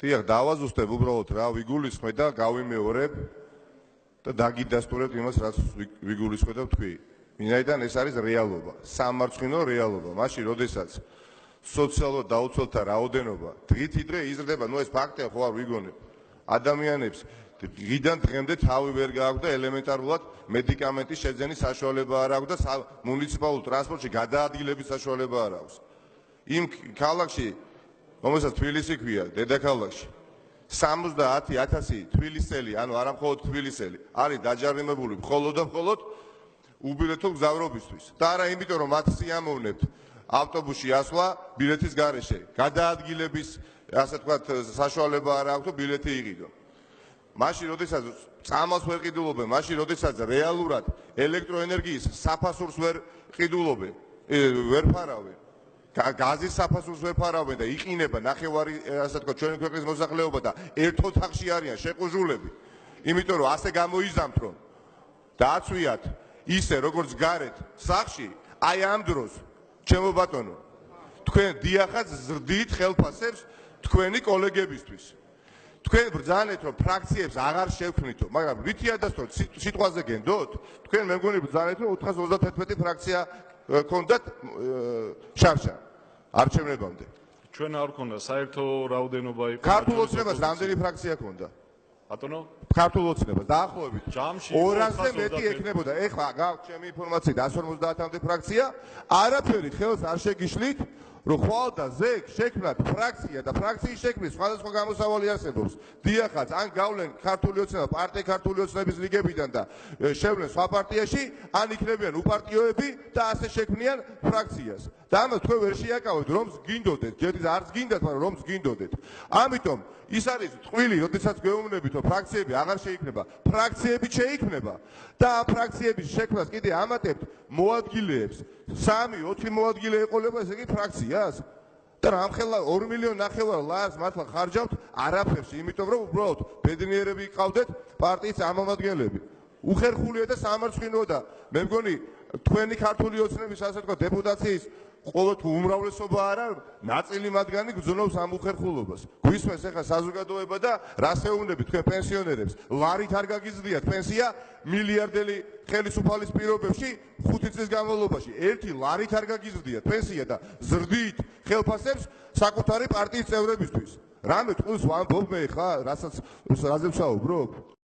დიახ, დავაზუსტებ უბრალოდ რა ვიგულისხმე და გავიმეორებ და დაგიდასტურებთ იმას, რაც ვიგულისხმე და ვთქვი. ვინაიდან ეს არის რეალობა, სამარცხინო რეალობა. მაშინ, როდესაც სოციალურ დაუცველთა რაოდენობა დღითიდღე იზრდება, ეს ფაქტია, ხო არ ვიგონებ. ადამიანებს დღიდან დღემდე თავი ვერ გააქვს და ელემენტარულად მედიკამენტის შეძენის საშუალება არ აქვს და მუნიციპალურ ტრანსპორტში გადაადგილების საშუალება არ აქვს. იმ ქალაქში, რომელსაც თბილისი ქვია, დედაქალაქში 70,000 თბილისელი, ანუ არა მხოლოდ თბილისელი, არის დაჯარიმებული მხოლოდ და მხოლოდ უბილეთო გზავრობისთვის. და არა იმიტომ, რომ მათ სიამოვნებთ ავტობუსში ასვლა ბილეთის გარეშე, გადაადგილების, ასე ვთქვათ, საშუალება არ აქვს და ბილეთი იყიდონ. მაშინ, როდესაც წამალს ვერ ყიდულობენ, მაშინ, როდესაც რეალურად ელექტროენერგიის საფასურს ვერ ყიდულობენ, ვერ ფარავენ, გაზის საფასურს ვერ ფარავენ და იყინება ნახევარი, ასე ვთქვათ, ჩვენი ქვეყნის მოსახლეობა და ერთ ოთახში არიან შეყუჟულები, იმიტომ რომ ასე გამოიზამთ, რომ დააცვიათ ისე, როგორც გარეთ სახლში, აი ამ დროს, ჩემო ბატონო, თქვენ დიახაც ზრდით ხელფასებს თქვენი კოლეგებისთვის. თქვენ ბრძანეთ, რომ ფრაქციებს აღარ შევქმნითო, მაგრამ ვითი ადასტუროთ, სიტყვაზე გენდოთ? თქვენ მე მგონი ბრძანეთ, რომ 431 ფრაქცია ქონდათ შარშა არჩევნებამდე. ჩვენ არ ქონდა საერთო რაოდენობა იყო. ქართულ ოცნებას რამდენი ფრაქცია ქონდა? ბატონო? ქართულ ოცნებას დაახლოებით ჯამში 200-ზე მეტი ექნებოდა. ეხლა გაქვთ ჩემი ინფორმაციით 150-მდე ფრაქცია, არაფერი ხელს არ შეგიშლით, რომ ხვალ და ზეგ შექმნათ ფრაქცია და ფრაქციის შექმნის სხვადასხვა გამოსავალი არსებობს. დიახაც, ან გავლენ ქართული ოცნება, პარტია ქართული ოცნების ლიგებიდან და შევლენ სხვა პარტიაში, ან იქნებიან უპარტიოები და ასე შექმნიან ფრაქციას. და ამას თქვენ ვერ შეაკავებთ, რომს გინდოდეთ, ჯერ არც გინდათ, მაგრამ რომს გინდოდეთ. ამიტომ ის არის წყვილი, როდესაც გვეუბნებით, რომ ფრაქციები აღარ შეიქმნება, ფრაქციები შეიქმნება და ამ ფრაქციების შექმნას კიდე ამატებთ მოადგილეებს. 3-4 მოადგილე ეყოლება, ესე იგი ფრაქციას. და რამხელა 2,5 მილიონი ლარს მართლა ხარჯავთ არაფერში, იმიტომ რომ უბრალოდ ბედნიერები იყავდეთ პარტიის წარმომადგენლები. უხერხულია და სამარცხინოა და მე მგონი თქვენი ქართული ოცნების, ასე ვთქვათ, დეპუტაციის ყოველთვის უმრავლესობა არა, ნაწილი მათგანი გრძნობს ამ უხერხულობას. გვისმენს ახლა საზოგადოება და რას ეუბნებით თქვენ პენსიონერებს? ლარით არ გაგიზრდიათ პენსია მილიარდელი ხელისუფალის პირობებში 5 წლის განმავლობაში. ერთი ლარით არ გაგიზრდიათ პენსია და ზრდით ხელფასებს საკუთარი პარტიის წევრებისთვის. რამე ტყუილს ვამბობ მე ხა, რასაც რაზე ვსაუბრობ?